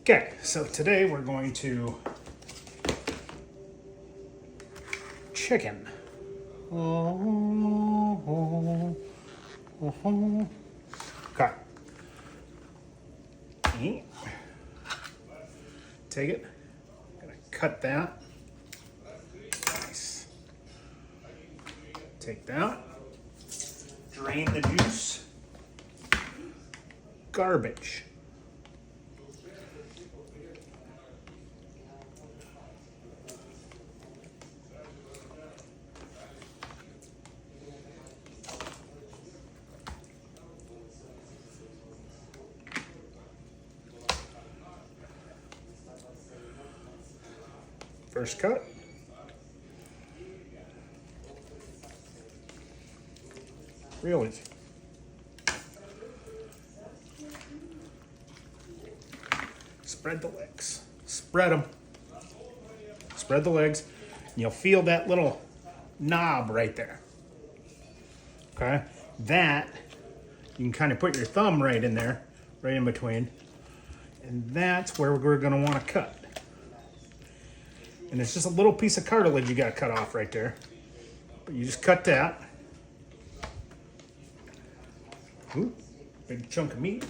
Okay, so today we're going to chicken. Okay. Take it. Gonna cut that. Nice. Take that. Drain the juice. Garbage. First cut. Real easy. Spread the legs. Spread them. Spread the legs. And you'll feel that little knob right there. Okay? That, you can kind of put your thumb right in there, right in between. And that's where we're going to want to cut. And it's just a little piece of cartilage you got to cut off right there. But you just cut that. Ooh, big chunk of meat.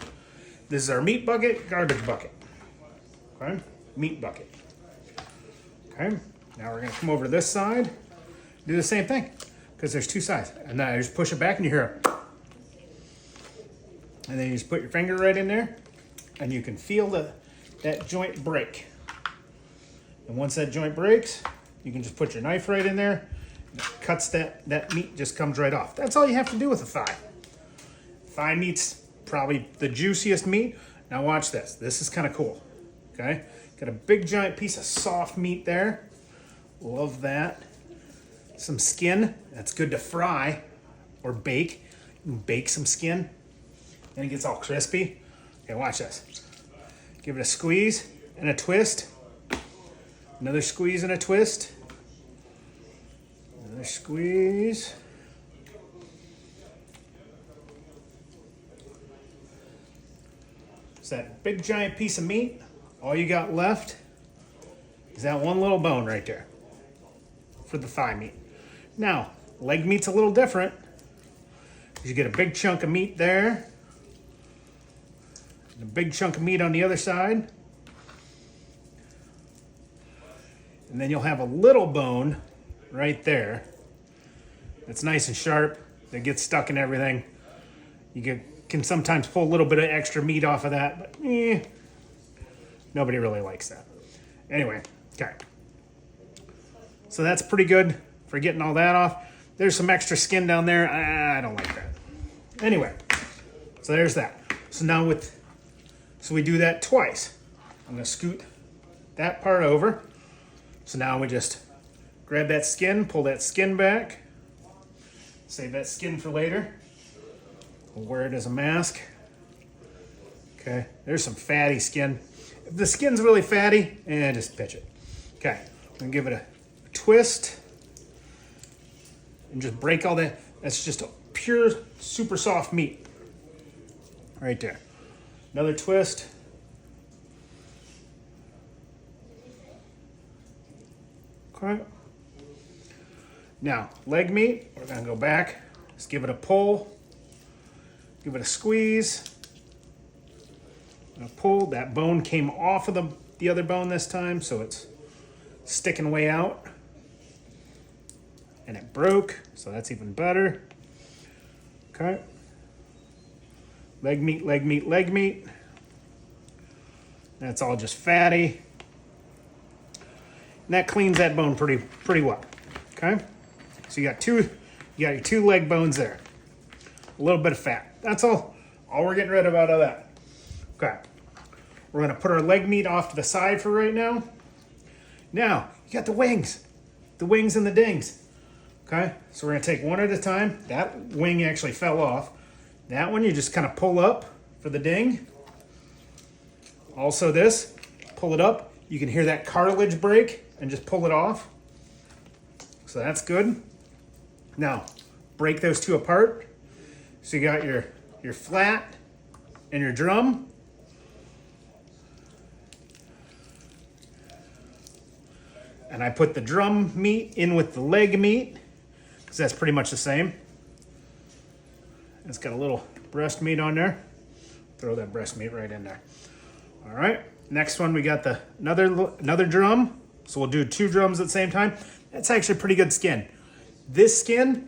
This is our meat bucket, garbage bucket. Okay, meat bucket. Okay, now we're gonna come over to this side, do the same thing, because there's two sides. And then I just push it back and you hear it. And then you just put your finger right in there, and you can feel that joint break. And once that joint breaks, you can just put your knife right in there, and it cuts that meat just comes right off. That's all you have to do with a thigh. Thigh meat's probably the juiciest meat. Now watch this. This is kind of cool. Okay? Got a big giant piece of soft meat there. Love that. Some skin. That's good to fry or bake. You can bake some skin. Then it gets all crispy. Okay, watch this. Give it a squeeze and a twist. Another squeeze and a twist. Another squeeze. It's that big giant piece of meat. All you got left is that one little bone right there for the thigh meat. Now, leg meat's a little different. You get a big chunk of meat there. And a big chunk of meat on the other side. And then you'll have a little bone right there. That's nice and sharp. That gets stuck in everything. You can sometimes pull a little bit of extra meat off of that, but nobody really likes that. Anyway, okay. So that's pretty good for getting all that off. There's some extra skin down there. I don't like that. Anyway, so there's that. So we do that twice. I'm gonna scoot that part over. So now we just grab that skin, pull that skin back, save that skin for later. We'll wear it as a mask. Okay, there's some fatty skin. If the skin's really fatty, just pitch it. Okay, I'm gonna give it a twist and just break all that. That's just a pure, super soft meat right there. Another twist. Okay. Now, leg meat, we're gonna go back. Just give it a pull. Give it a squeeze. And a pull. That bone came off of the other bone this time, so it's sticking way out. And it broke, so that's even better. Okay. Leg meat, leg meat, leg meat. That's all just fatty. And that cleans that bone pretty well. Okay? So you got your two leg bones there. A little bit of fat. That's all we're getting rid of out of that. Okay. We're gonna put our leg meat off to the side for right now. Now, you got the wings and the dings. Okay, so we're gonna take one at a time. That wing actually fell off. That one you just kind of pull up for the ding. Also this, pull it up. You can hear that cartilage break and just pull it off. So that's good. Now, break those two apart. So you got your flat and your drum. And I put the drum meat in with the leg meat, because that's pretty much the same. It's got a little breast meat on there. Throw that breast meat right in there. All right, next one we got the another drum. So we'll do 2 drums at the same time. That's actually pretty good skin. This skin,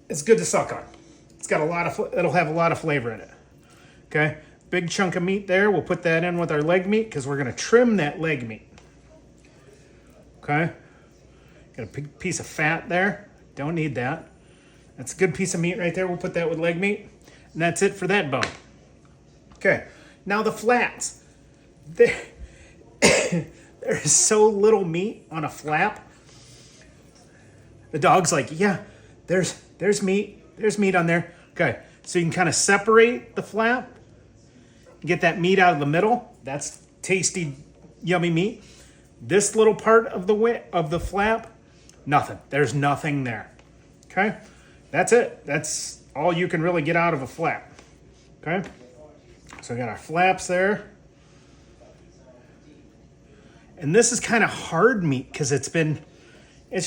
it's good to suck on. It's got it'll have a lot of flavor in it. Okay, big chunk of meat there. We'll put that in with our leg meat because we're gonna trim that leg meat. Okay, got a big piece of fat there. Don't need that. That's a good piece of meat right there. We'll put that with leg meat. And that's it for that bone. Okay, now the flats. There is so little meat on a flap. The dog's like, yeah, there's meat. There's meat on there. Okay, so you can kind of separate the flap. Get that meat out of the middle. That's tasty, yummy meat. This little part of the flap, nothing. There's nothing there. Okay, that's it. That's all you can really get out of a flap. Okay, so we got our flaps there. And this is kind of hard meat because it's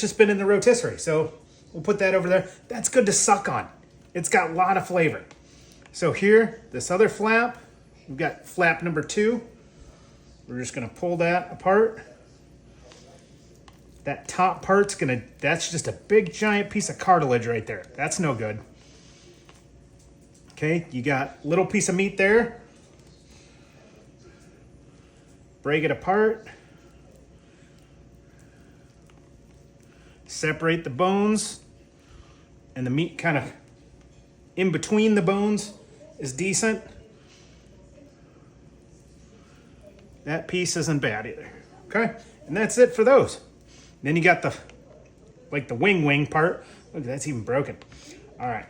just been in the rotisserie. So we'll put that over there. That's good to suck on. It's got a lot of flavor. So here, this other flap, we've got flap number 2. We're just gonna pull that apart. That top part's that's just a big giant piece of cartilage right there. That's no good. Okay, you got a little piece of meat there. Break it apart. Separate the bones. And the meat kind of in between the bones is decent. That piece isn't bad either. Okay, and that's it for those. Then you got the wing part. Look, that's even broken. All right.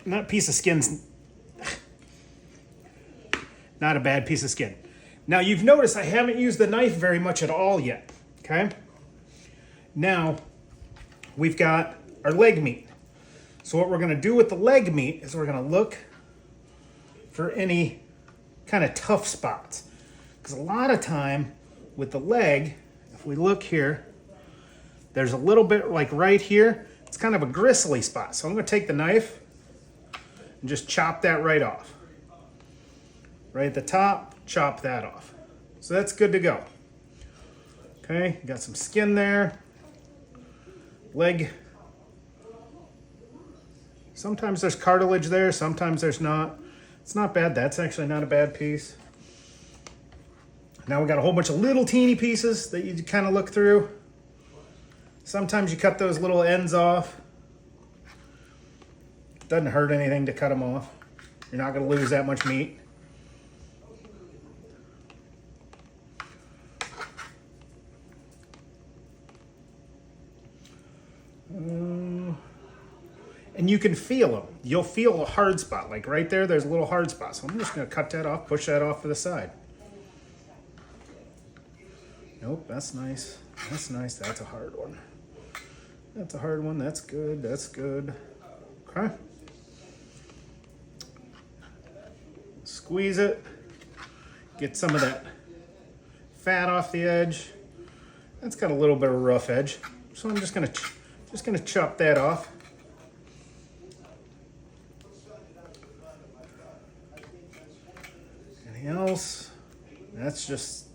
And that piece of skin's not a bad piece of skin. Now you've noticed I haven't used the knife very much at all yet. Okay. Now we've got our leg meat. So what we're going to do with the leg meat is we're going to look for any kind of tough spots. Because a lot of time with the leg, if we look here, there's a little bit like right here. It's kind of a gristly spot. So I'm going to take the knife and just chop that right off. Right at the top, chop that off. So that's good to go. Okay, got some skin there. Leg. Sometimes there's cartilage there, sometimes there's not. It's not bad. That's actually not a bad piece. Now we got a whole bunch of little teeny pieces that you kind of look through. Sometimes you cut those little ends off. Doesn't hurt anything to cut them off. You're not going to lose that much meat. And you can feel them. You'll feel a hard spot. Like right there, there's a little hard spot. So I'm just going to cut that off, push that off to the side. Nope, that's nice. That's nice. That's a hard one. That's a hard one. That's good. That's good. Okay. Squeeze it. Get some of that fat off the edge. That's got a little bit of a rough edge. So I'm just gonna chop that off. Anything else? That's just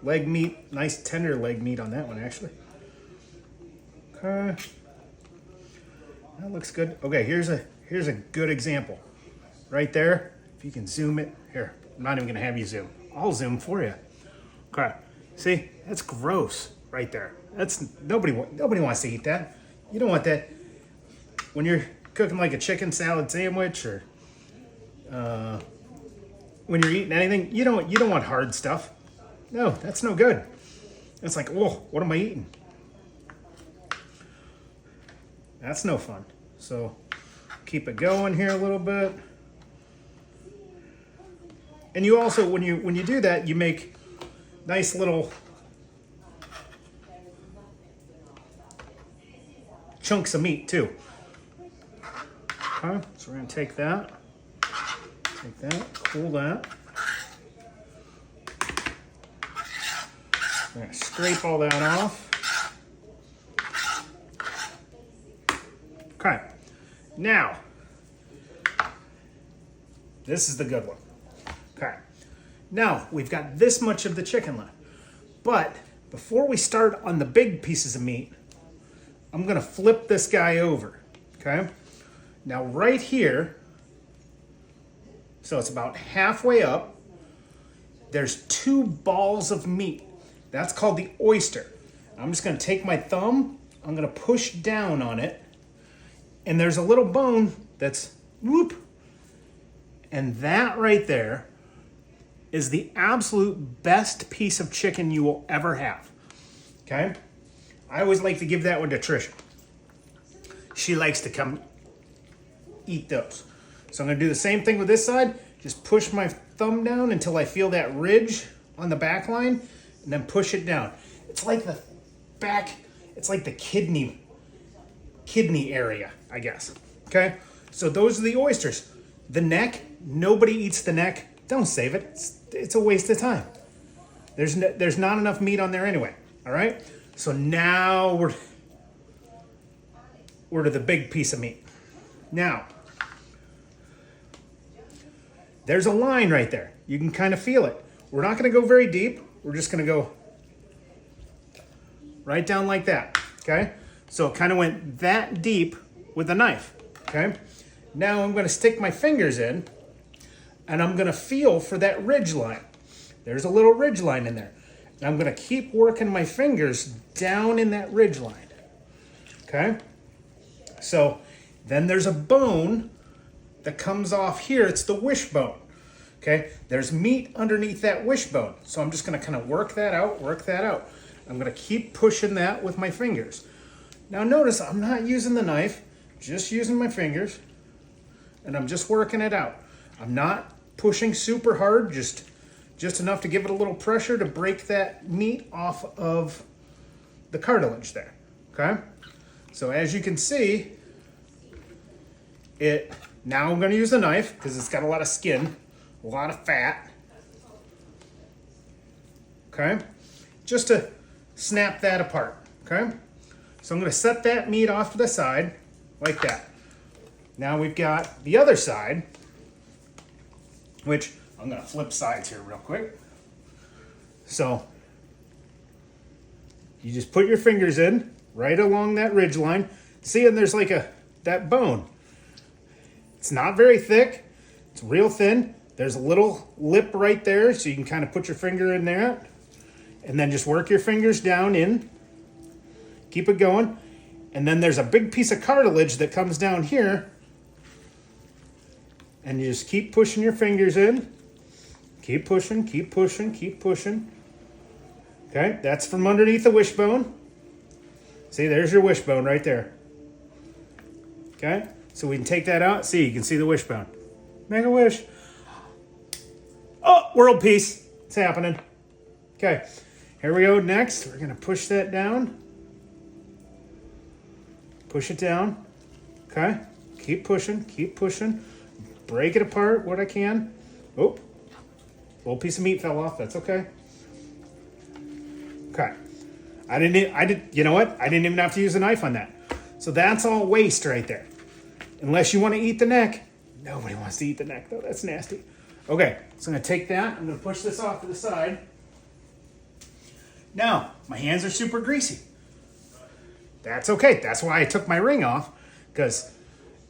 leg meat. Nice tender leg meat on that one, actually. Okay. That looks good. Okay, here's a good example. Right there. If you can zoom it. Here, I'm not even gonna have you zoom. I'll zoom for you. Okay. See, that's gross right there. That's nobody wants to eat that. You don't want that when you're cooking like a chicken salad sandwich or when you're eating anything. You don't want hard stuff. No, that's no good. It's like, oh, what am I eating? That's no fun. So keep it going here a little bit. And you also, when you do that, you make nice little chunks of meat too. Okay, so we're gonna take that, cool that. I'm gonna scrape all that off. Okay, now, this is the good one. Okay, now we've got this much of the chicken left. But before we start on the big pieces of meat, I'm gonna flip this guy over, okay? Now right here, so it's about halfway up, there's 2 balls of meat. That's called the oyster. I'm just gonna take my thumb, I'm gonna push down on it, and there's a little bone that's whoop. And that right there is the absolute best piece of chicken you will ever have. Okay? I always like to give that one to Trisha. She likes to come eat those. So I'm gonna do the same thing with this side. Just push my thumb down until I feel that ridge on the back line, and then push it down. It's like the back, it's like the kidney area, I guess. Okay? So those are the oysters. The neck, nobody eats the neck. Don't save it. It's a waste of time. There's not enough meat on there anyway. All right? So now we're to the big piece of meat. Now, there's a line right there. You can kind of feel it. We're not going to go very deep. We're just going to go right down like that. Okay? So it kind of went that deep with a knife. Okay? Now I'm going to stick my fingers in, and I'm going to feel for that ridge line. There's a little ridge line in there. And I'm going to keep working my fingers down in that ridge line. Okay? So then there's a bone that comes off here. It's the wishbone. Okay? There's meat underneath that wishbone. So I'm just going to kind of work that out. I'm going to keep pushing that with my fingers. Now notice I'm not using the knife, just using my fingers. And I'm just working it out. I'm not pushing super hard, just enough to give it a little pressure to break that meat off of the cartilage there, okay? So as you can see, now I'm gonna use the knife because it's got a lot of skin, a lot of fat, okay? Just to snap that apart, okay? So I'm gonna set that meat off to the side like that. Now we've got the other side, which I'm going to flip sides here real quick. So you just put your fingers in right along that ridge line. See, and there's like that bone. It's not very thick. It's real thin. There's a little lip right there, so you can kind of put your finger in there and then just work your fingers down in. Keep it going. And then there's a big piece of cartilage that comes down here. And you just keep pushing your fingers in. Keep pushing. Okay, that's from underneath the wishbone. See, there's your wishbone right there. Okay, so we can take that out. See, you can see the wishbone. Make a wish. Oh, world peace. It's happening. Okay, here we go. Next, we're going to push that down. Push it down. Okay, keep pushing. Break it apart what I can. Oh, little piece of meat fell off. That's okay. Okay. You know what? I didn't even have to use a knife on that. So that's all waste right there. Unless you want to eat the neck. Nobody wants to eat the neck though. That's nasty. Okay, so I'm going to take that. I'm going to push this off to the side. Now, my hands are super greasy. That's okay. That's why I took my ring off, because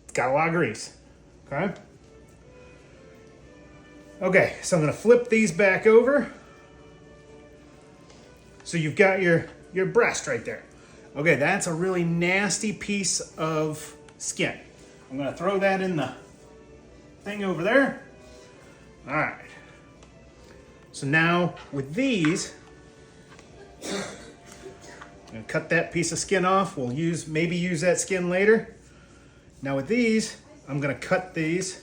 it's got a lot of grease. Okay? Okay, so I'm going to flip these back over. So you've got your breast right there. Okay, that's a really nasty piece of skin. I'm going to throw that in the thing over there. All right. So now with these, I'm going to cut that piece of skin off. We'll maybe use that skin later. Now with these, I'm going to cut these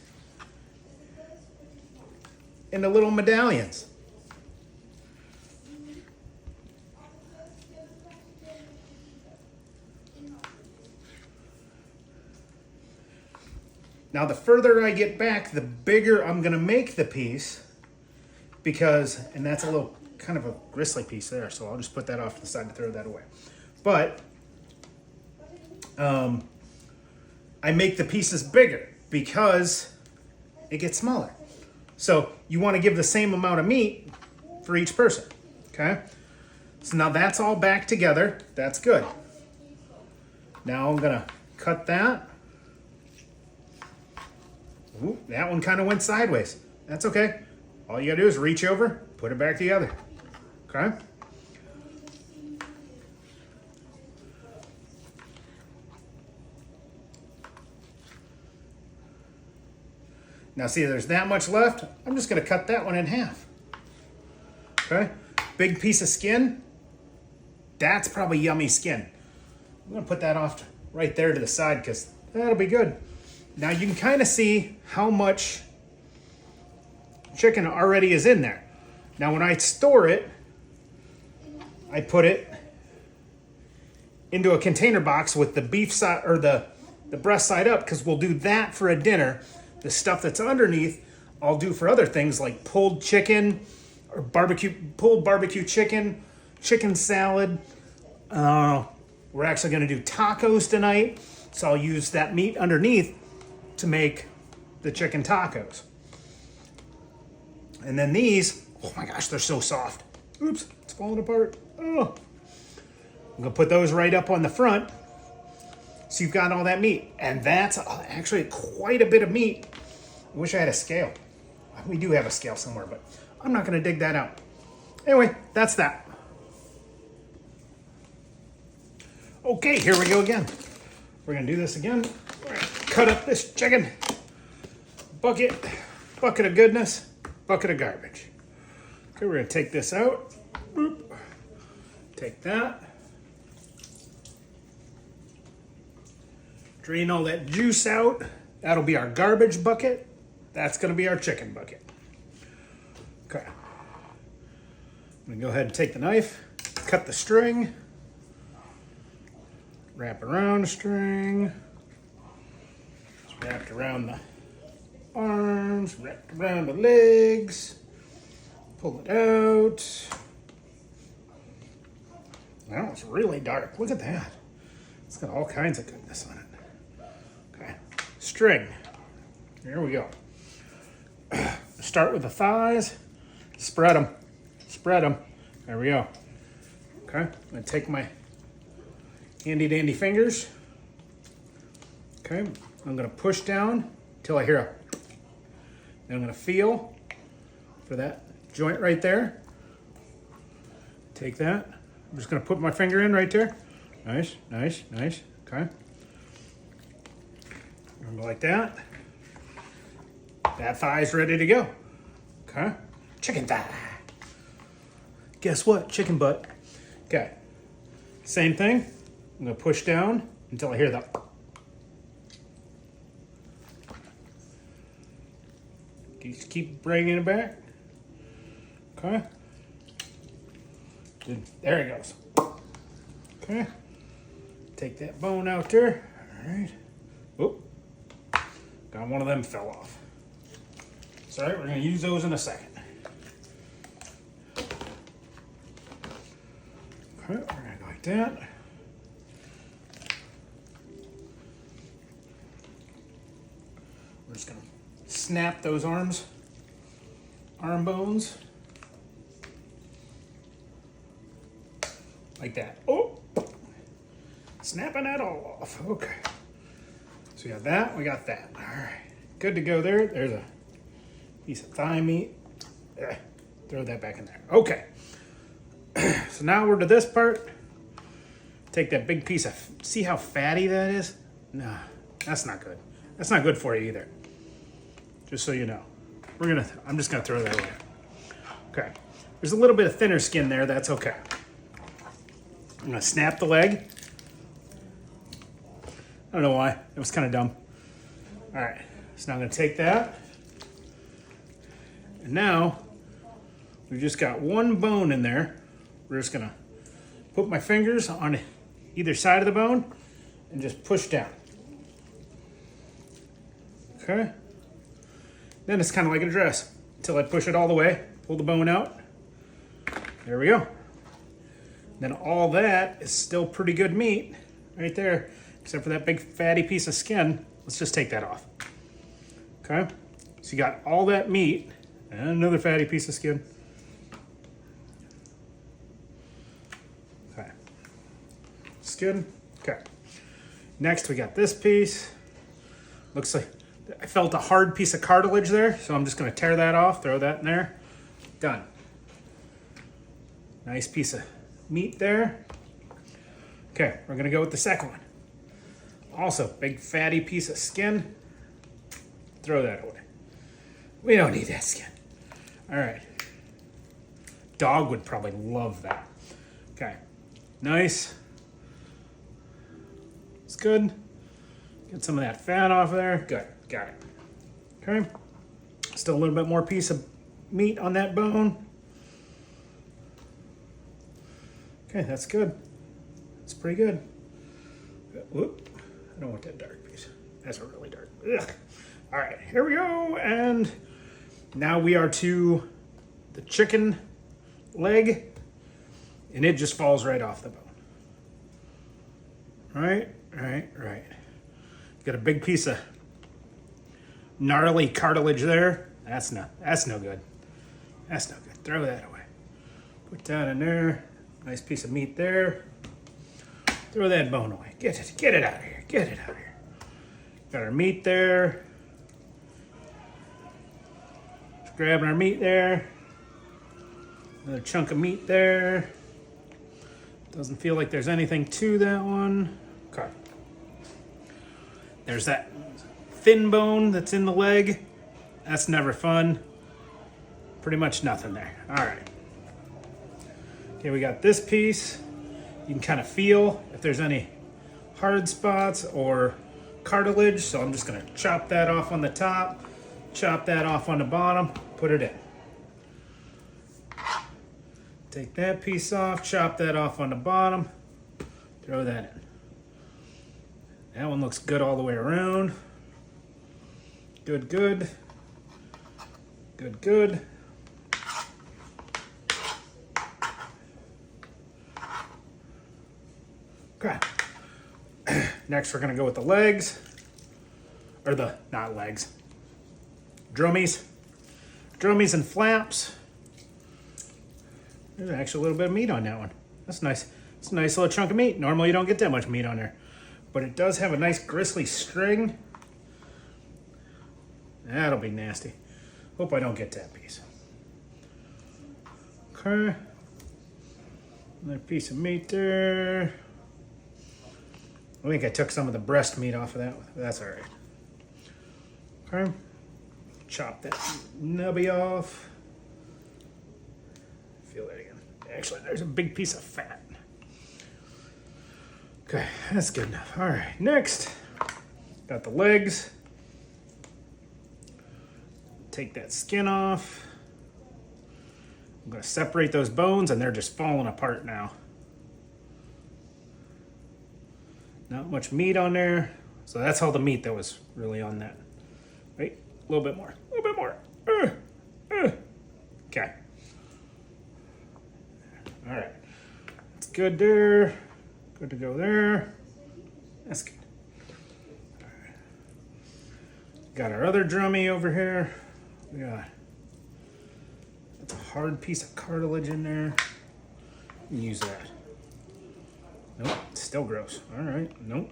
into little medallions. Now the further I get back, the bigger I'm going to make the piece, and that's a little kind of a gristly piece there, so I'll just put that off to the side to throw that away. But I make the pieces bigger because it gets smaller. So you want to give the same amount of meat for each person, okay? So now that's all back together. That's good. Now I'm gonna cut that. Ooh, that one kind of went sideways. That's okay. All you gotta do is reach over, put it back together, okay? Now see, there's that much left. I'm just gonna cut that one in half, okay? Big piece of skin. That's probably yummy skin. I'm gonna put that off right there to the side because that'll be good. Now you can kind of see how much chicken already is in there. Now when I store it, I put it into a container box with the beef side or the breast side up because we'll do that for a dinner. The stuff that's underneath, I'll do for other things like pulled chicken or pulled barbecue chicken, chicken salad. We're actually going to do tacos tonight, so I'll use that meat underneath to make the chicken tacos. And then these, oh my gosh, they're so soft. Oops, it's falling apart. Oh. I'm going to put those right up on the front so you've got all that meat. And that's actually quite a bit of meat. I wish I had a scale. We do have a scale somewhere, but I'm not going to dig that out. Anyway, that's that. Okay, here we go again. We're going to do this again. We're going to cut up this chicken. Bucket of goodness, bucket of garbage. Okay, we're going to take this out. Boop. Take that. Drain all that juice out. That'll be our garbage bucket. That's going to be our chicken bucket. Okay. I'm going to go ahead and take the knife, cut the string, wrap around the string, it's wrapped around the arms, wrapped around the legs, pull it out. Wow, it's really dark. Look at that. It's got all kinds of goodness on it. Okay, string. Here we go. Start with the thighs, spread them. There we go. Okay, I'm gonna take my handy dandy fingers. Okay, I'm gonna push down until I hear a, then I'm gonna feel for that joint right there. Take that. I'm just gonna put my finger in right there. Nice. Okay. Go like that. That thigh's ready to go. Okay. Chicken thigh. Guess what? Chicken butt. Okay. Same thing. I'm gonna push down until I hear that. Just keep bringing it back. Okay. Good. There it goes. Okay. Take that bone out there. All right. Oop. Got one of them fell off. Sorry, we're going to use those in a second. Okay, we're going to go like that. We're just going to snap those arm bones. Like that. Oh! Snapping that all off. Okay. So we got that, we got that. All right. Good to go there. There's a piece of thigh meat. Throw that back in there. Okay. So now we're to this part. Take that big piece of, see how fatty that is? Nah, that's not good. That's not good for you either. Just so you know. I'm just gonna throw that away. Okay. There's a little bit of thinner skin there, that's okay. I'm gonna snap the leg. I don't know why, it was kind of dumb. All right, so now I'm gonna take that. And now, we've just got one bone in there. We're just gonna put my fingers on either side of the bone and just push down. Okay. Then it's kind of like a dress until I push it all the way, pull the bone out. There we go. Then all that is still pretty good meat right there, except for that big fatty piece of skin. Let's just take that off. Okay, so you got all that meat and another fatty piece of skin. Okay, skin. Okay, next we got this piece. Looks like I felt a hard piece of cartilage there, so I'm just going to tear that off, throw that in there. Done. Nice piece of meat there. Okay, we're going to go with the second one. Also, big fatty piece of skin. Throw that away. We don't need that skin. All right. Dog would probably love that. Okay, nice. It's good. Get some of that fat off of there. Good, got it. Okay, still a little bit more piece of meat on that bone. Okay, that's good. That's pretty good. Whoop, I don't want that dark piece. That's a really dark. Ugh. All right, here we go. And now we are to the chicken leg, and it just falls right off the bone. Right. Got a big piece of gnarly cartilage there. That's no good. That's no good. Throw that away. Put that in there. Nice piece of meat there. Throw that bone away. Get it out of here. Get it out of here. Got our meat there. Just grabbing our meat there. Another chunk of meat there. Doesn't feel like there's anything to that one. Okay. There's that thin bone that's in the leg. That's never fun. Pretty much nothing there. All right. Okay, we got this piece. You can kind of feel if there's any hard spots or cartilage. So I'm just gonna chop that off on the top, chop that off on the bottom, put it in. Take that piece off, chop that off on the bottom, throw that in. That one looks good all the way around. Good. Okay. Next, we're gonna go with the legs, or not legs, drummies and flaps. There's actually a little bit of meat on that one. That's nice. It's a nice little chunk of meat. Normally you don't get that much meat on there, but it does have a nice gristly string. That'll be nasty. Hope I don't get that piece. Okay. Another piece of meat there. I think I took some of the breast meat off of that one. That's all right. Okay. Chop that nubby off. Feel that again. Actually, there's a big piece of fat. Okay, that's good enough. All right, next, got the legs. Take that skin off. I'm gonna separate those bones, and they're just falling apart now. Not much meat on there. So that's all the meat that was really on that. Wait, a little bit more. Okay. All right. That's good there. Good to go there. That's good. All right. Got our other drummy over here. We got that's a hard piece of cartilage in there. You can use that. Nope, it's still gross. All right, nope.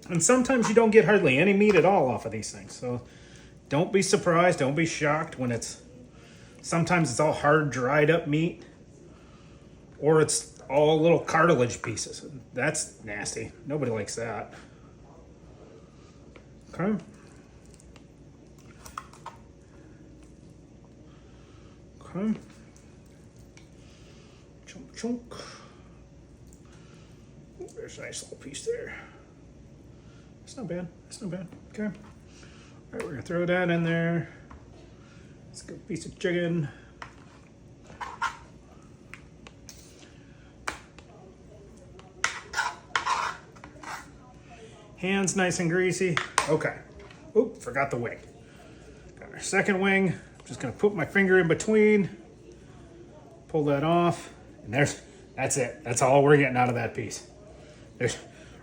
And sometimes you don't get hardly any meat at all off of these things. So don't be surprised, don't be shocked when sometimes it's all hard, dried up meat, or it's all little cartilage pieces. That's nasty. Nobody likes that. Okay. Okay. Chunk. Oh, there's a nice little piece there. It's not bad. Okay. All right, we're gonna throw that in there. It's a good piece of chicken. Hands nice and greasy. Okay. Oop, forgot the wing. Got our second wing. Just gonna put my finger in between. pull that off, and that's it. That's all we're getting out of that piece. There's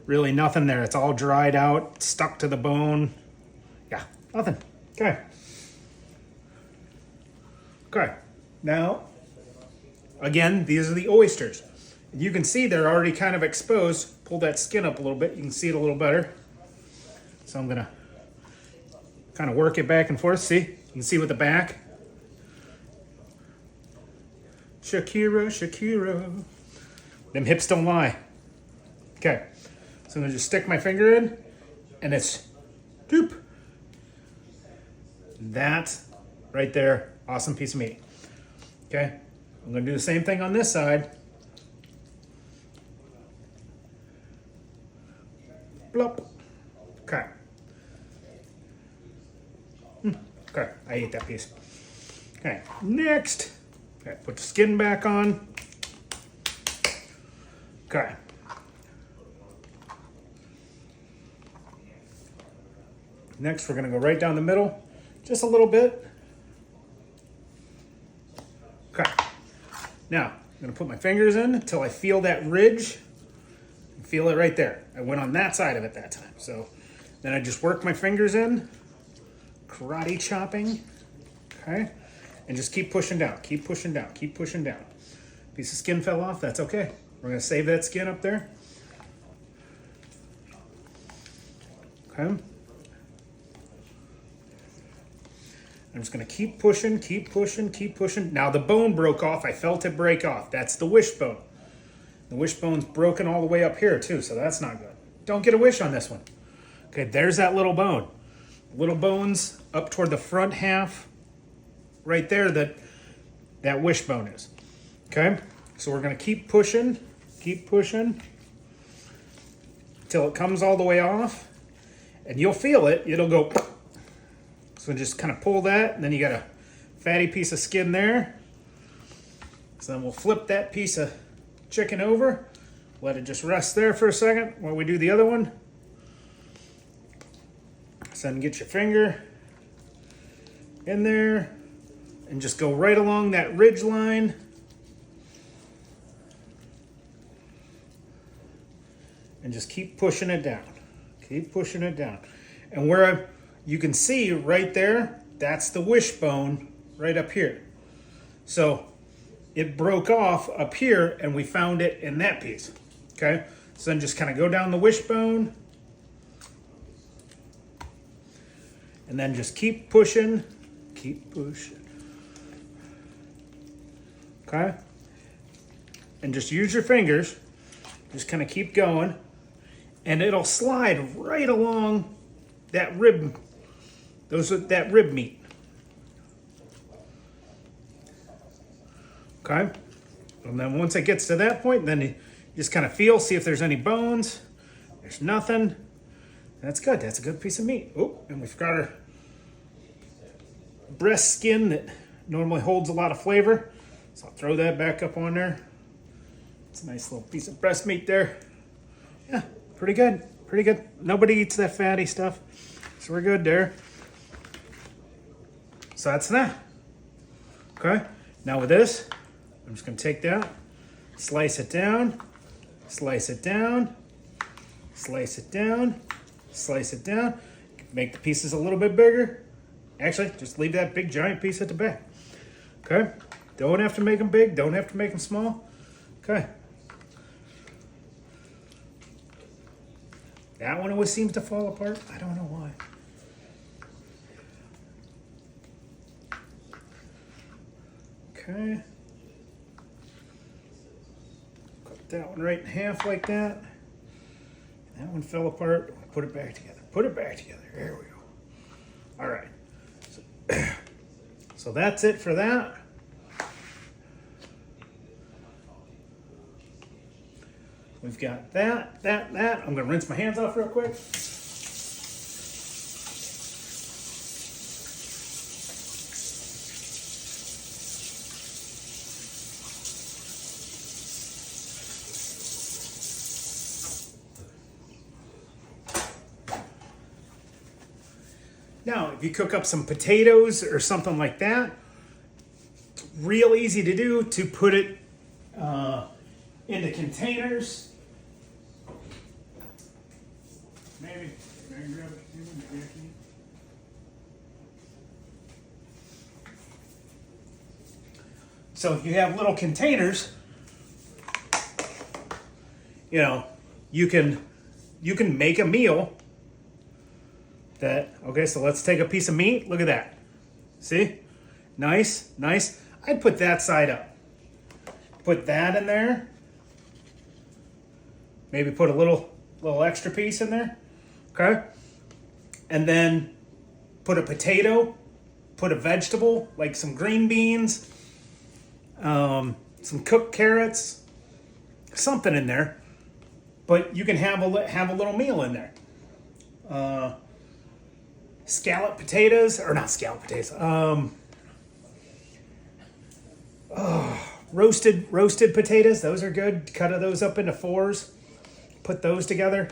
really nothing there. It's all dried out, stuck to the bone. Yeah, nothing. Okay. Okay. Now, again, these are the oysters. You can see they're already kind of exposed. Pull that skin up a little bit. You can see it a little better. So I'm gonna kind of work it back and forth. See? You can see with the back. Shakira, Shakira. Them hips don't lie. Okay. So I'm gonna just stick my finger in, and it's doop. That right there, awesome piece of meat. Okay. I'm gonna do the same thing on this side. Blop. Okay. Okay, I ate that piece. Okay, next. Okay, put the skin back on. Okay. Next, we're gonna go right down the middle, just a little bit. Okay. Now, I'm gonna put my fingers in until I feel that ridge. Feel it right there. I went on that side of it that time. So then I just work my fingers in, karate chopping, okay? And just keep pushing down, keep pushing down, keep pushing down. Piece of skin fell off, that's okay. We're gonna save that skin up there. Okay. I'm just gonna keep pushing, keep pushing, keep pushing. Now the bone broke off, I felt it break off. That's the wishbone. The wishbone's broken all the way up here too, so that's not good. Don't get a wish on this one. Okay, there's that little bone. Little bones up toward the front half, right there, that wishbone is. Okay, so we're gonna keep pushing, till it comes all the way off, and you'll feel it, it'll go. So just kind of pull that, and then you got a fatty piece of skin there. So then we'll flip that piece of chicken over, let it just rest there for a second while we do the other one. So then get your finger in there and just go right along that ridge line. And just keep pushing it down. Keep pushing it down. And where you can see right there, that's the wishbone right up here. So it broke off up here and we found it in that piece. Okay, so then just kind of go down the wishbone and then just keep pushing, okay, and just use your fingers, just kind of keep going, and it'll slide right along that rib, that rib meat. Okay, and then once it gets to that point, then you just kind of feel, see if there's any bones. There's nothing. That's good. That's a good piece of meat. Oh, and we've got our breast skin that normally holds a lot of flavor. So I'll throw that back up on there. It's a nice little piece of breast meat there. Yeah, pretty good. Pretty good. Nobody eats that fatty stuff. So we're good there. So that's that. Okay, now with this, I'm just going to take that, slice it down, slice it down, slice it down, slice it down. Make the pieces a little bit bigger. Actually, just leave that big giant piece at the back. Okay? Don't have to make them big. Don't have to make them small. Okay. That one always seems to fall apart. I don't know why. Okay. Cut that one right in half like that. That one fell apart. Put it back together. Put it back together. There we go. All right. So that's it for that. We've got that. I'm going to rinse my hands off real quick. Now, if you cook up some potatoes or something like that, real easy to do to put it into containers. Maybe I can grab it. Maybe I can. So if you have little containers, you know, you can make a meal that, okay, so let's take a piece of meat. Look at that. See? Nice, nice. I'd put that side up. Put that in there. Maybe put a little extra piece in there. Okay? And then put a potato, put a vegetable, like some green beans, some cooked carrots, something in there. But you can have a little meal in there. Scallop potatoes, or not scallop potatoes. Roasted potatoes. Those are good. Cut those up into fours. Put those together,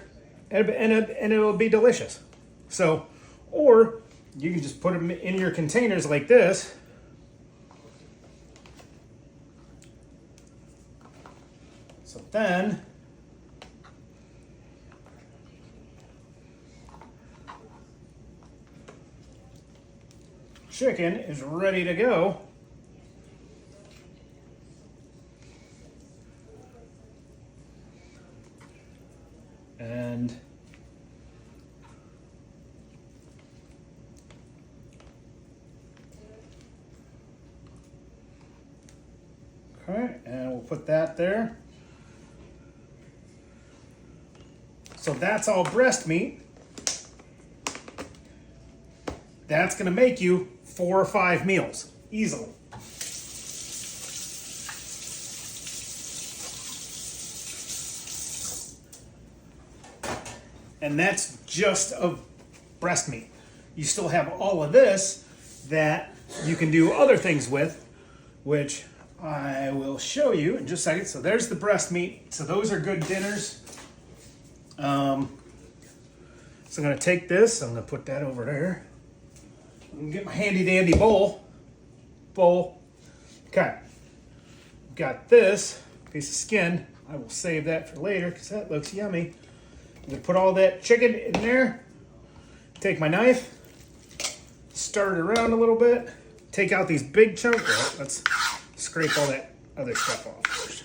and it'll be delicious. So, or you can just put them in your containers like this. So then, chicken is ready to go. And okay, and we'll put that there. So that's all breast meat. That's going to make you 4 or 5 meals easily. And that's just of breast meat. You still have all of this that you can do other things with, which I will show you in just a second. So there's the breast meat. So those are good dinners. So I'm going to take this. I'm going to put that over there. I'm going to get my handy dandy bowl. Okay. Got this piece of skin. I will save that for later because that looks yummy. I'm going to put all that chicken in there. Take my knife. Stir it around a little bit. Take out these big chunks. Well, let's scrape all that other stuff off first.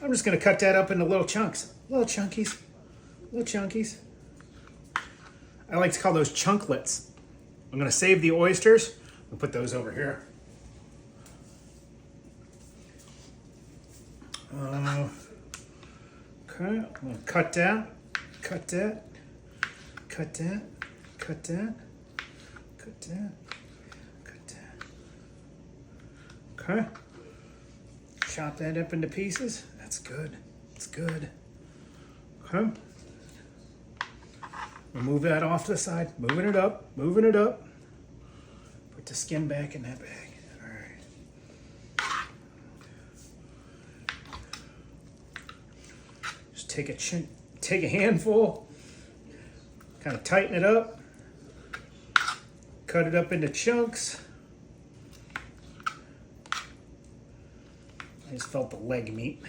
I'm just going to cut that up into little chunks. Little chunkies. I like to call those chunklets. I'm going to save the oysters. I'll put those over here. Okay, I'm going to cut that. Okay. Chop that up into pieces. That's good. It's good. Okay. We'll move that off to the side. Moving it up. Put the skin back in that bag. All right. Just take a handful. Kind of tighten it up. Cut it up into chunks. I just felt the leg meat.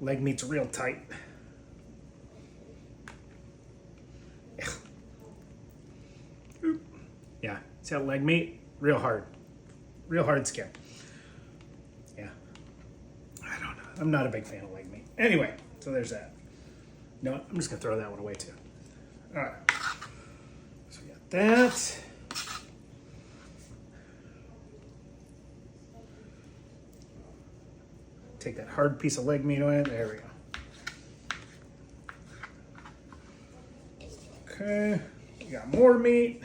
Leg meat's real tight. Yeah, see that leg meat? Real hard skin. Yeah, I don't know. I'm not a big fan of leg meat. Anyway, so there's that. No, I'm just gonna throw that one away too. All right, so we got that. Take that hard piece of leg meat away. There we go. Okay, we got more meat.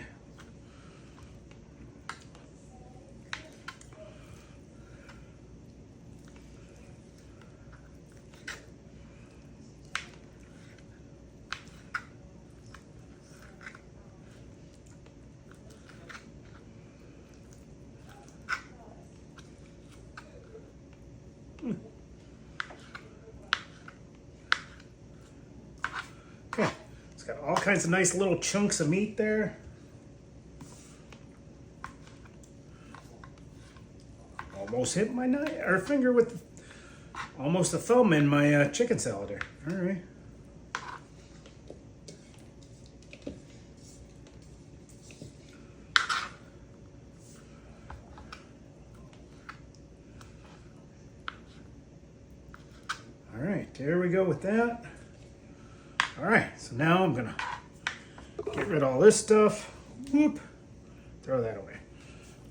Okay, it's got all kinds of nice little chunks of meat there. almost hit my knife or finger with almost a thumb in my chicken salad there. All right. All right, there we go with that. All right, so now I'm gonna get rid of all this stuff. Whoop, throw that away.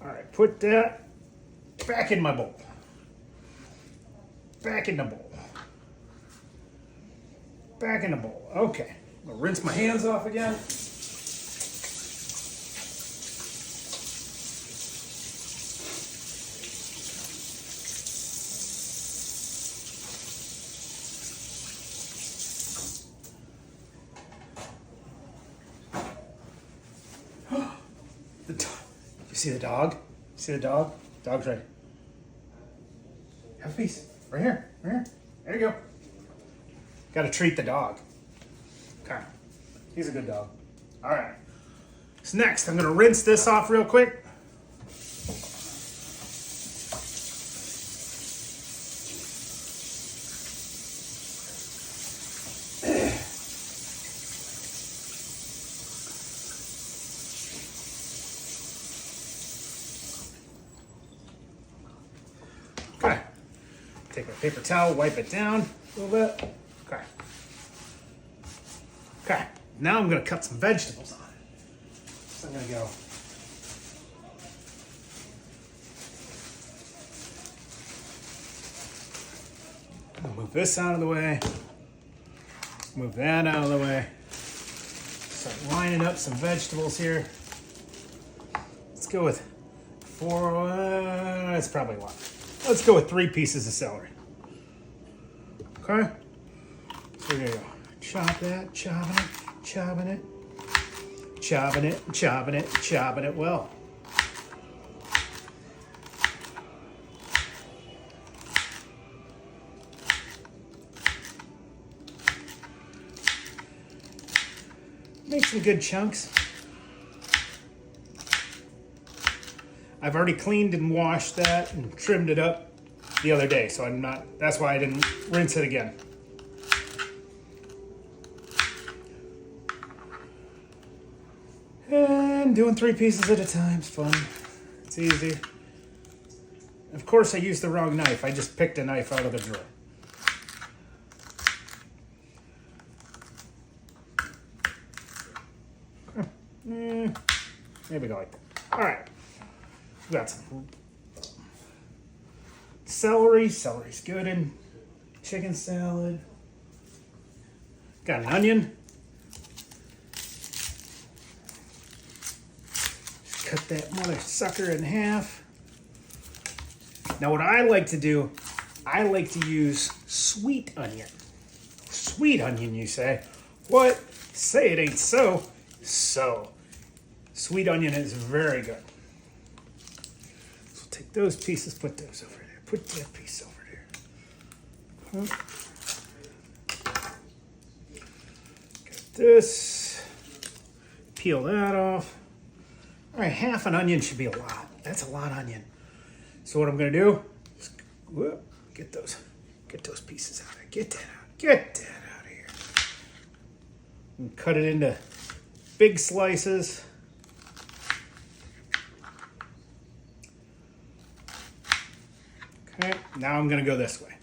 All right, put that back in my bowl. Back in the bowl. Back in the bowl. Okay, I'm gonna rinse my hands off again. You see the dog? See the dog? Dog's right. Have a piece. Right here. Right here. There you go. Got to treat the dog. Okay. He's a good dog. All right. So next, I'm going to rinse this off real quick. Okay. Take a paper towel, wipe it down a little bit. Okay. Okay. Now I'm going to cut some vegetables on it. So I'm going to go. I'll move this out of the way. Move that out of the way. Start lining up some vegetables here. Let's go with 4. That's probably a lot. Let's go with 3 pieces of celery. Okay? So there you go. Chop that, chopping it, chopping it, chopping it, chopping it, chopping it well. Make some good chunks. I've already cleaned and washed that and trimmed it up the other day, so that's why I didn't rinse it again. And doing 3 pieces at a time is fun. It's easy. Of course, I used the wrong knife. I just picked a knife out of the drawer. Maybe go like that. All right. We got some celery. Celery's good in chicken salad. Got an onion. Just cut that mother sucker in half. Now what I like to do, I like to use sweet onion. Sweet onion, you say? What? Say it ain't so. So, sweet onion is very good. So take those pieces, put those over there. Put that piece over there. Got this. Peel that off. All right, half an onion should be a lot. That's a lot of onion. So what I'm gonna do is get those pieces out of there. Get that out. Get that out of here. And cut it into big slices. Okay, now I'm gonna go this way.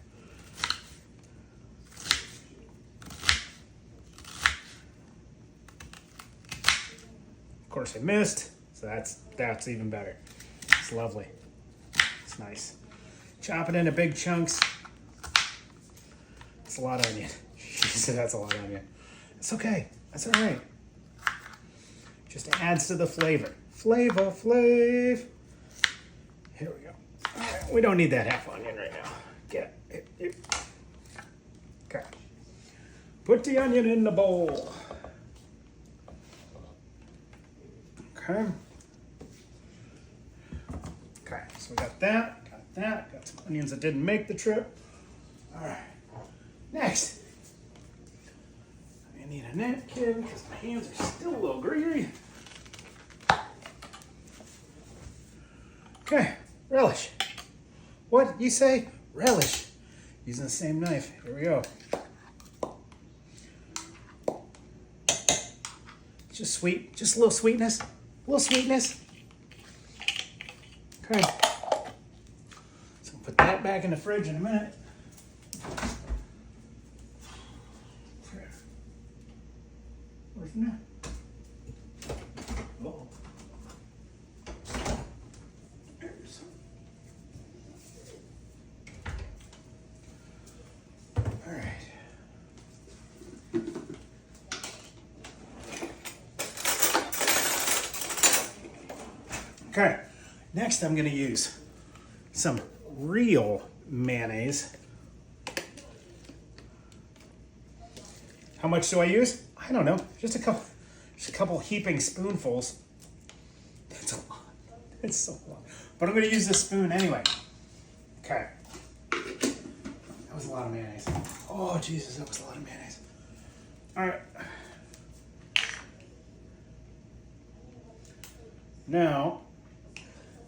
Of course I missed, so that's even better. It's lovely. It's nice. Chop it into big chunks. It's a lot of onion. She said that's a lot of onion. It's okay. That's all right. Just adds to the flavor. Flav. Here we go. All right, we don't need that half onion right now. Get it. Okay. Put the onion in the bowl. Okay. Okay, so we got that. Got some onions that didn't make the trip. All right. Next. I need a napkin because my hands are still a little greasy. Okay, relish. What you say? Relish. Using the same knife. Here we go. Just sweet, just a little sweetness. A little sweetness. Okay. So I'll put that back in the fridge in a minute. Where's that? Oh. There's. All right. Okay. Next, I'm going to use some real mayonnaise. How much do I use? I don't know. Just a couple heaping spoonfuls. That's a lot. It's so a lot. But I'm going to use this spoon anyway. Okay. That was a lot of mayonnaise. Oh, Jesus, that was a lot of mayonnaise. All right. Now,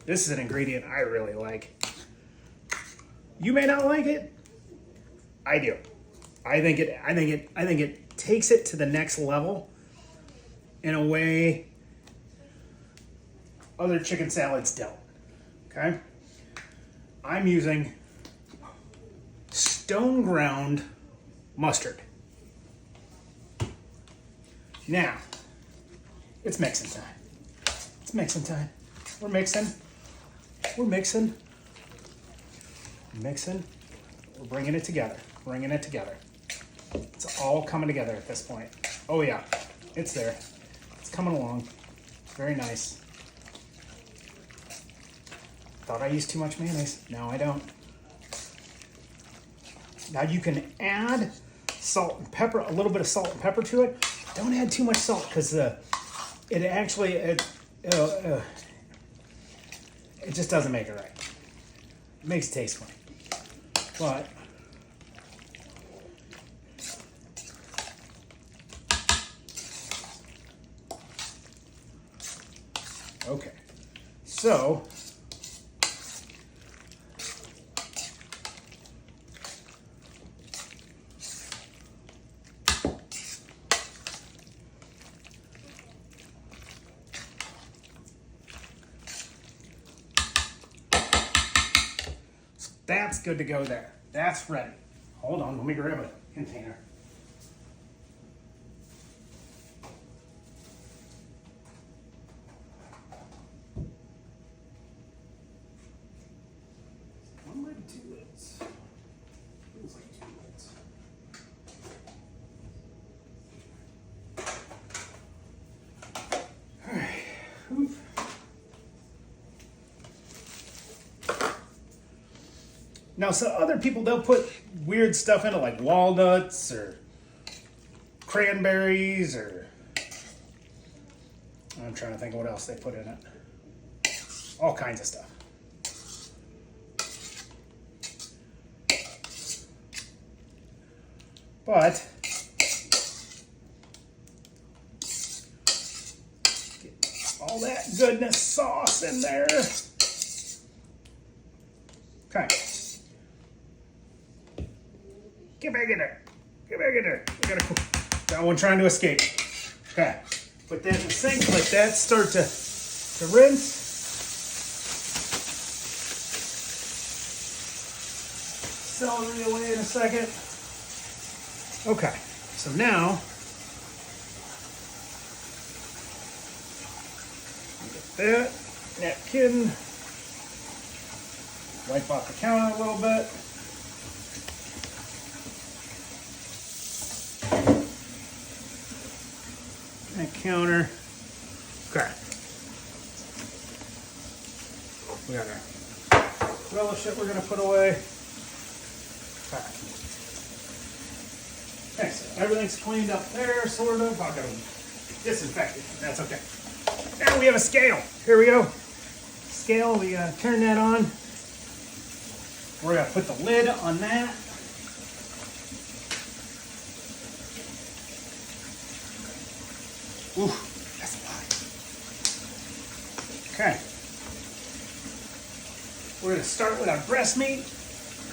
this is an ingredient I really like. You may not like it. I do. I think it takes it to the next level in a way other chicken salads don't. Okay? I'm using stone ground mustard. Now, it's mixing time. It's mixing time. We're mixing. We're mixing. Mixing. We're bringing it together. Bringing it together. It's all coming together at this point. Oh yeah, it's there. It's coming along. Very nice. Thought I used too much mayonnaise. No, I don't. Now you can add salt and pepper, a little bit of salt and pepper to it. Don't add too much salt because it just doesn't make it right. It makes it taste funny. But okay, so that's good to go there. That's ready. Hold on, let me grab a container. One leg, two legs. Feels like two legs. All right. Oof. Now, so other people, they'll put weird stuff in it, like walnuts or cranberries, or I'm trying to think of what else they put in it. All kinds of stuff. But get all that goodness sauce in there. Okay. Get back in there. Get back in there. We got one trying to escape. Okay. Put that in the sink. Let that start to rinse. Celery away in a second. Okay. So now, get that napkin. Wipe off the counter a little bit. That counter. Okay. We got our relish that we're going to put away. Okay. Okay, so everything's cleaned up there, sort of. I'll go disinfect it. That's okay. Now we have a scale. Here we go. Scale, we gotta turn that on. We're gonna put the lid on that. Ooh, that's a lot. Okay. We're gonna start with our breast meat,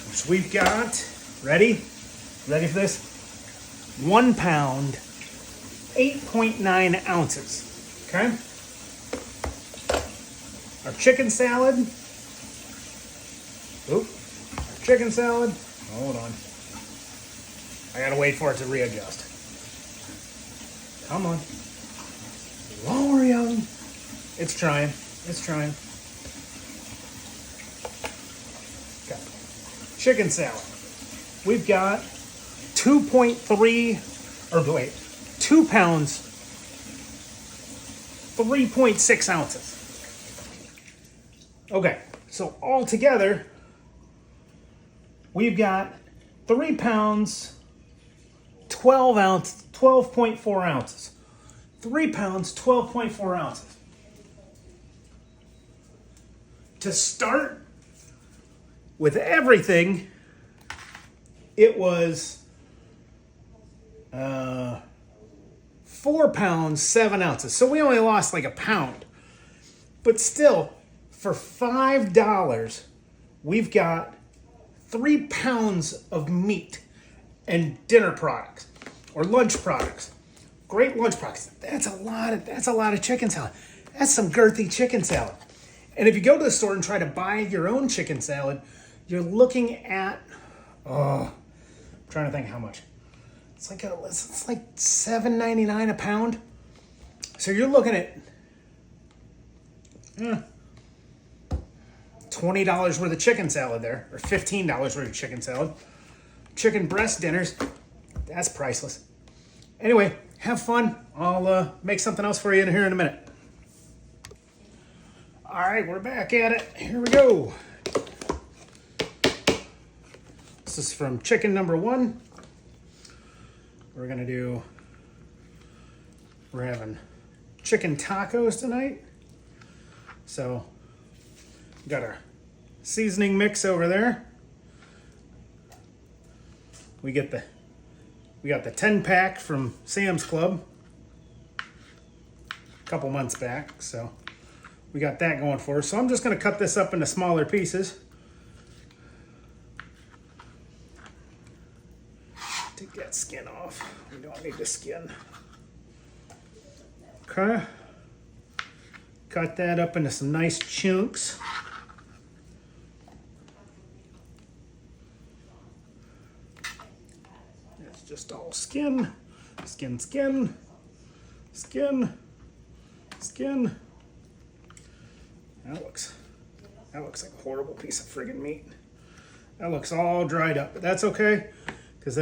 which we've got, ready for this? 1 pound, 8.9 ounces, okay? Our chicken salad, our chicken salad, hold on. I gotta wait for it to readjust. Come on. Lower, young. It's trying. Okay. Chicken salad. We've got 2 pounds, 3.6 ounces. Okay, so all together, we've got 3 pounds, 12.4 ounces. 3 pounds, 12.4 ounces. To start with everything, it was 4 pounds, 7 ounces. So we only lost like a pound. But still, for $5, we've got 3 pounds of meat and dinner products or lunch products. Great lunch products. That's a lot of chicken salad. That's some girthy chicken salad. And if you go to the store and try to buy your own chicken salad, you're looking at, I'm trying to think how much. It's like $7.99 a pound. So you're looking at $20 worth of chicken salad there, or $15 worth of chicken salad. Chicken breast dinners, that's priceless. Anyway, have fun. I'll make something else for you here in a minute. All right, we're back at it. Here we go. This is from chicken number 1. We're having chicken tacos tonight. So, got our seasoning mix over there. We got the 10-pack from Sam's Club a couple months back, so we got that going for us. So I'm just going to cut this up into smaller pieces. Take that skin off. We don't need the skin. Okay. Cut that up into some nice chunks. It's just all skin. Skin. That looks like a horrible piece of friggin' meat. That looks all dried up, but that's okay, because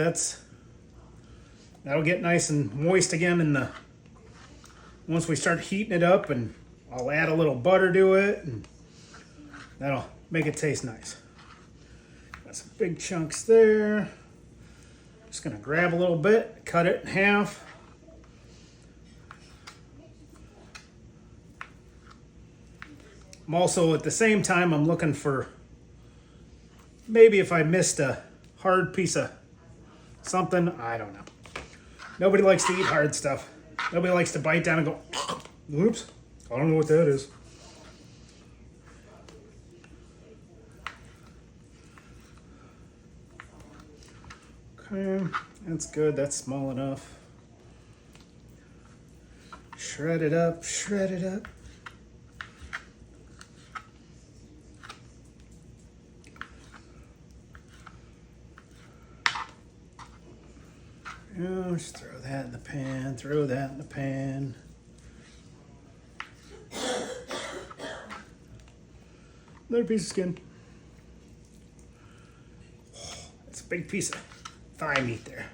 that'll get nice and moist again once we start heating it up, and I'll add a little butter to it, and that'll make it taste nice. Got some big chunks there. Just gonna grab a little bit, cut it in half. I'm also, at the same time, I'm looking for maybe if I missed a hard piece of something, I don't know. Nobody likes to eat hard stuff. Nobody likes to bite down and go, oops, I don't know what that is. Okay, that's good. That's small enough. Shred it up. Just throw that in the pan, Another piece of skin. That's a big piece of thigh meat there.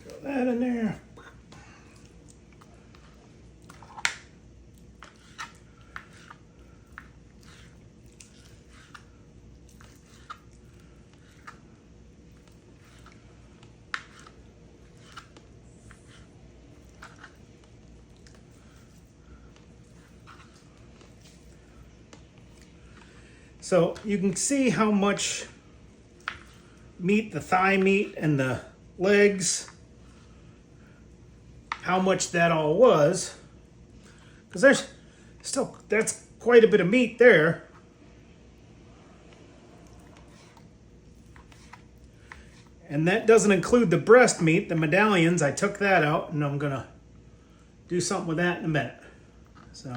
Throw that in there. So you can see how much meat, the thigh meat and the legs, how much that all was. Because there's still, that's quite a bit of meat there. And that doesn't include the breast meat, the medallions. I took that out and I'm gonna do something with that in a minute. So.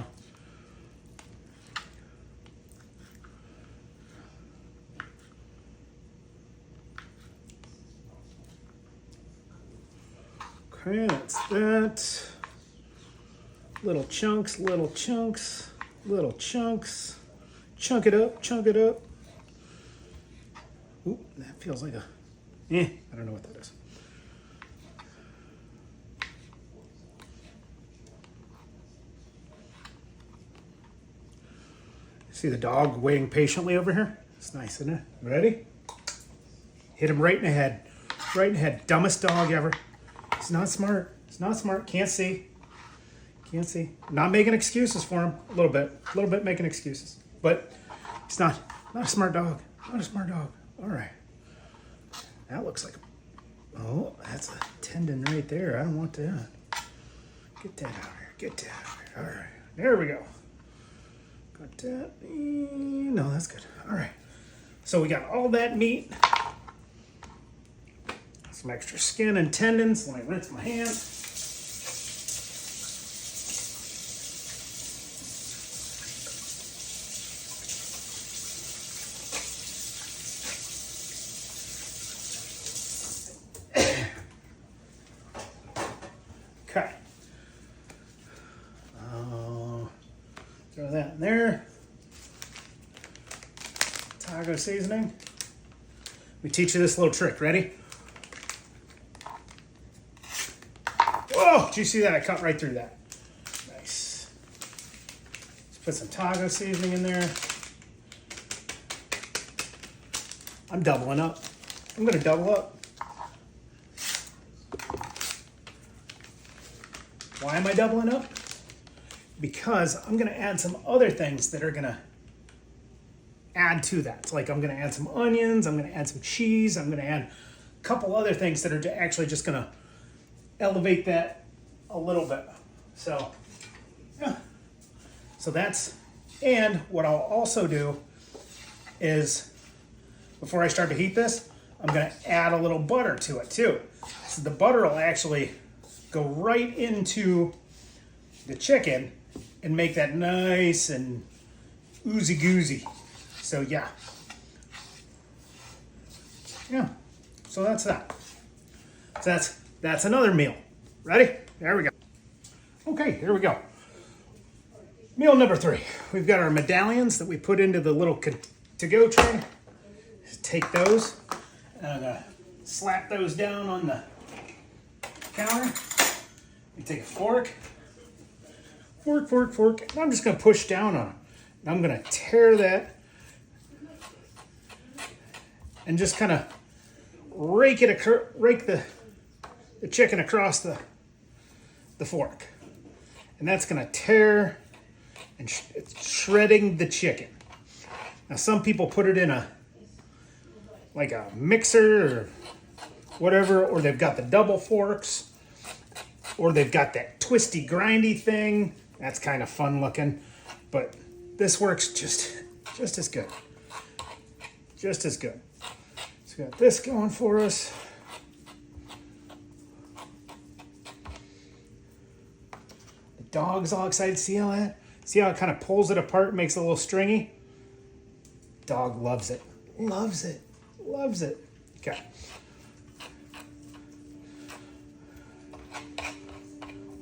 Okay, that's that. Little chunks, little chunks, little chunks. Chunk it up, chunk it up. Ooh, that feels like a, I don't know what that is. See the dog waiting patiently over here? It's nice, isn't it? Ready? Hit him right in the head. Right in the head. Dumbest dog ever. He's not smart. He's not smart. Can't see. Can't see. Not making excuses for him. A little bit making excuses. But he's not a smart dog. Not a smart dog. All right. That looks like oh, that's a tendon right there. I don't want that. Get that out of here. Get that out of here. All right. There we go. Got that. No, that's good. All right. So we got all that meat. Some extra skin and tendons. Let me rinse my hands. Okay. Throw that in there. Taco seasoning. We teach you this little trick. Ready? Oh, did you see that? I cut right through that. Nice. Let's put some taco seasoning in there. I'm doubling up. I'm going to double up. Why am I doubling up? Because I'm going to add some other things that are going to add to that. So like I'm going to add some onions, I'm going to add some cheese, I'm going to add a couple other things that are actually just going to elevate that a little bit. So, yeah. So that's, and what I'll also do is, before I start to heat this, I'm going to add a little butter to it too. So the butter will actually go right into the chicken and make that nice and oozy goozy. So yeah. Yeah. So that's that. So that's another meal. Ready? There we go. Okay, here we go. Meal number 3. We've got our medallions that we put into the little to-go tray. Just take those and I'm gonna slap those down on the counter. You take a fork, and I'm just gonna push down on it. And I'm gonna tear that and just kind of rake the chicken across the fork. And that's gonna tear and it's shredding the chicken. Now some people put it in a mixer or whatever, or they've got the double forks, or they've got that twisty grindy thing. That's kind of fun looking, but this works just as good. Just as good. So we got this going for us. The dog's all excited. See how it kind of pulls it apart and makes it a little stringy? Dog loves it. Loves it. Loves it. Okay.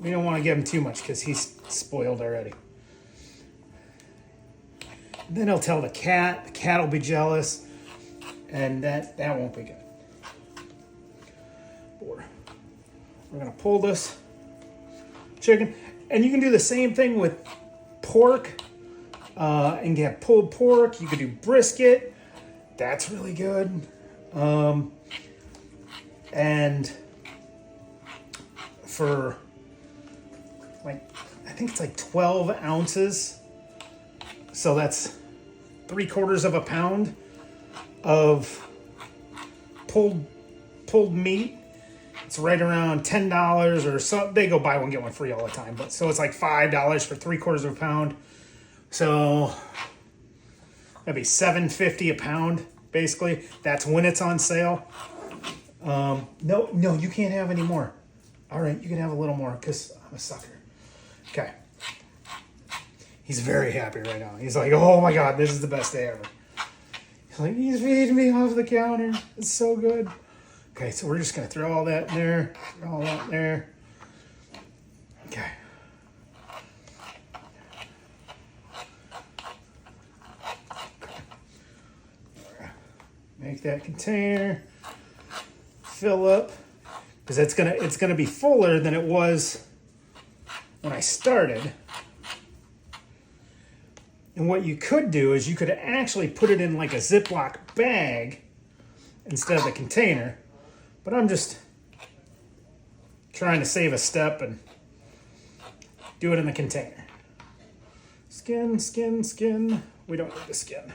We don't want to give him too much because he's spoiled already. Then he'll tell the cat. The cat will be jealous. And that won't be good. We're going to pull this chicken. And you can do the same thing with pork. And get pulled pork. You could do brisket. That's really good. And for I think it's like 12 ounces. So that's 3/4 of a pound of pulled meat. It's right around $10 or so. They go buy one get one free all the time, but so it's like $5 for 3/4 of a pound. So that'd be $7.50 a pound, basically. That's when it's on sale. No, you can't have any more. All right, you can have a little more because I'm a sucker. Okay. He's very happy right now. He's like, oh my God, this is the best day ever. He's like, he's feeding me off the counter. It's so good. Okay, so we're just going to throw all that in there. Throw all that in there. Okay. Make that container fill up because it's gonna be fuller than it was when I started. And what you could do is you could actually put it in like a Ziploc bag instead of the container. But I'm just trying to save a step and do it in the container. Skin, skin, skin. We don't need the skin.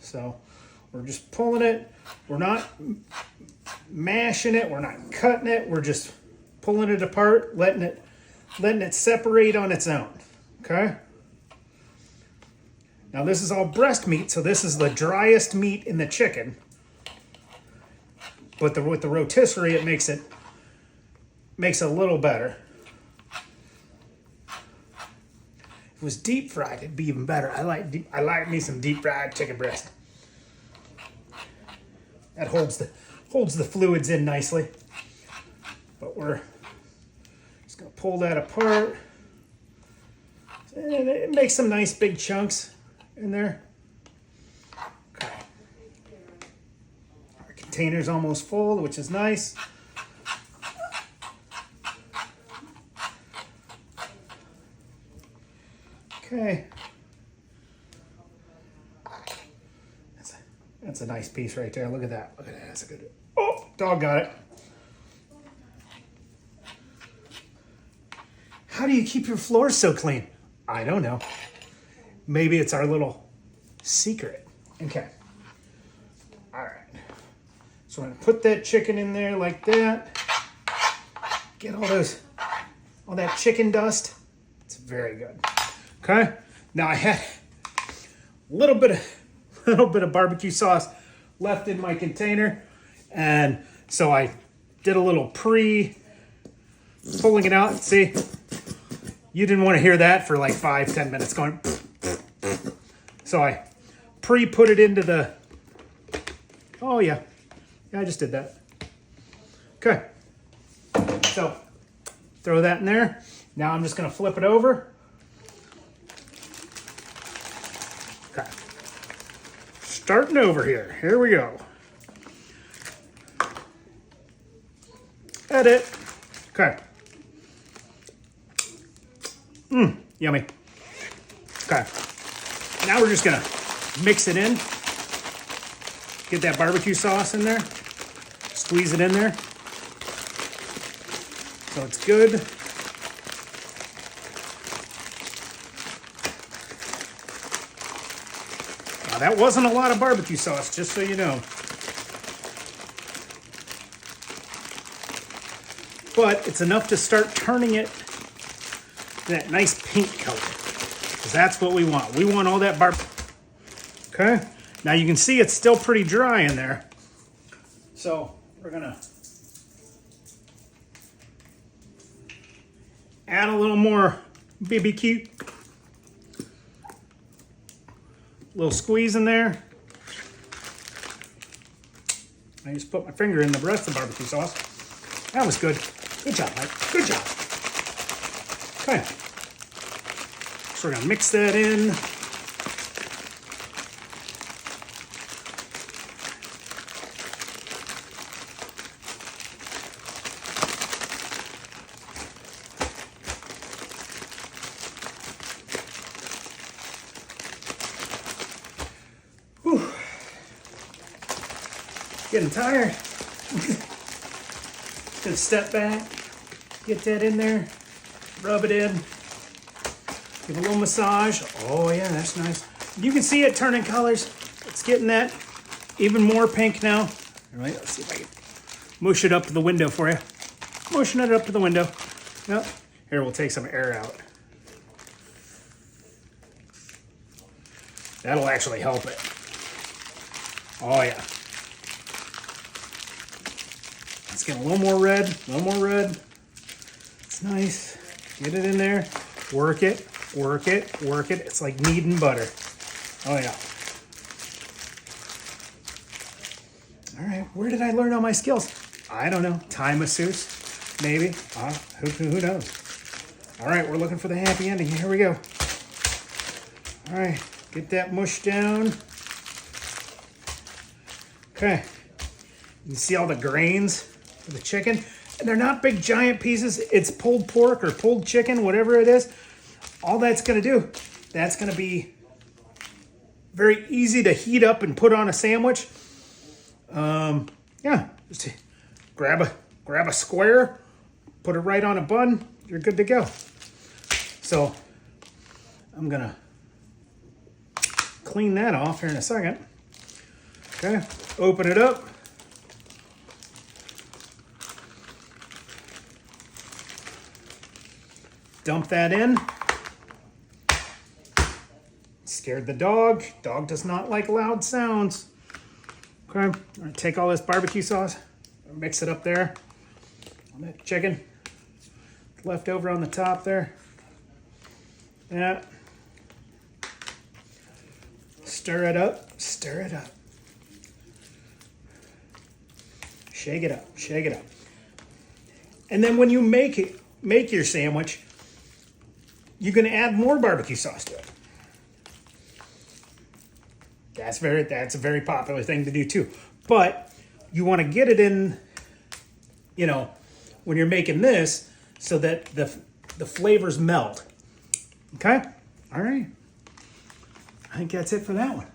So we're just pulling it. We're not mashing it. We're not cutting it. We're just pulling it apart, letting it separate on its own. Okay? Now this is all breast meat, so this is the driest meat in the chicken. But with the rotisserie, it makes it a little better. If it was deep fried, it'd be even better. I like me some deep fried chicken breast. That holds the fluids in nicely. But we're just gonna pull that apart. And it makes some nice big chunks in there. Okay. Our container's almost full, which is nice. Okay. That's a nice piece right there. Look at that. Look at that. That's a good. Oh, dog got it. How do you keep your floors so clean? I don't know. Maybe it's our little secret. Okay. All right. So I'm going to put that chicken in there like that. Get all that chicken dust. It's very good. Okay. Now I had a little bit of barbecue sauce left in my container, and so I did a little pulling it out. See, you didn't want to hear that for like 5-10 minutes going. So I put it into the. Oh yeah, I just did that. Okay, so throw that in there. Now I'm just gonna flip it over. Okay. Starting over here. Here we go. Edit. Okay. Yummy. Okay. Now we're just gonna mix it in. Get that barbecue sauce in there. Squeeze it in there. So it's good. Now that wasn't a lot of barbecue sauce, just so you know. But it's enough to start turning it to that nice pink color. Because that's what we want. We want all that barbecue. Okay? Now you can see it's still pretty dry in there. So we're gonna add a little more BBQ. Little squeeze in there. I just put my finger in the rest of the barbecue sauce. That was good. Good job, Mike. Good job. Okay. So we're gonna mix that in. Whew. Getting tired. Just step back, get that in there, rub it in. Give it a little massage. Oh yeah, that's nice. You can see it turning colors. It's getting that even more pink now. All right, let's see if I can mush it up to the window for you. Mushing it up to the window. Yep. Here, we'll take some air out. That'll actually help it. Oh yeah. Let's get a little more red, a little more red. It's nice. Get it in there. Work it, work it, work it. It's like kneading butter. Oh yeah. All right, where did I learn all my skills? I don't know. Time masseuse, maybe. Who knows? All right, we're looking for the happy ending. Here we go. All right, get that mush down. Okay. You see all the grains of the chicken? And they're not big giant pieces. It's pulled pork or pulled chicken, whatever it is. All that's gonna do, that's gonna be very easy to heat up and put on a sandwich. Yeah, just grab a square, put it right on a bun, you're good to go. So I'm gonna clean that off here in a second. Okay, open it up. Dump that in. Scared the dog. Dog does not like loud sounds. Okay, I'm gonna take all this barbecue sauce, mix it up there on that chicken. Left over on the top there. Yeah. Stir it up, stir it up. Shake it up, shake it up. And then when you make your sandwich, you're gonna add more barbecue sauce to it. That's a very popular thing to do too. But you want to get it in, when you're making this, so that the flavors melt. Okay? All right. I think that's it for that one.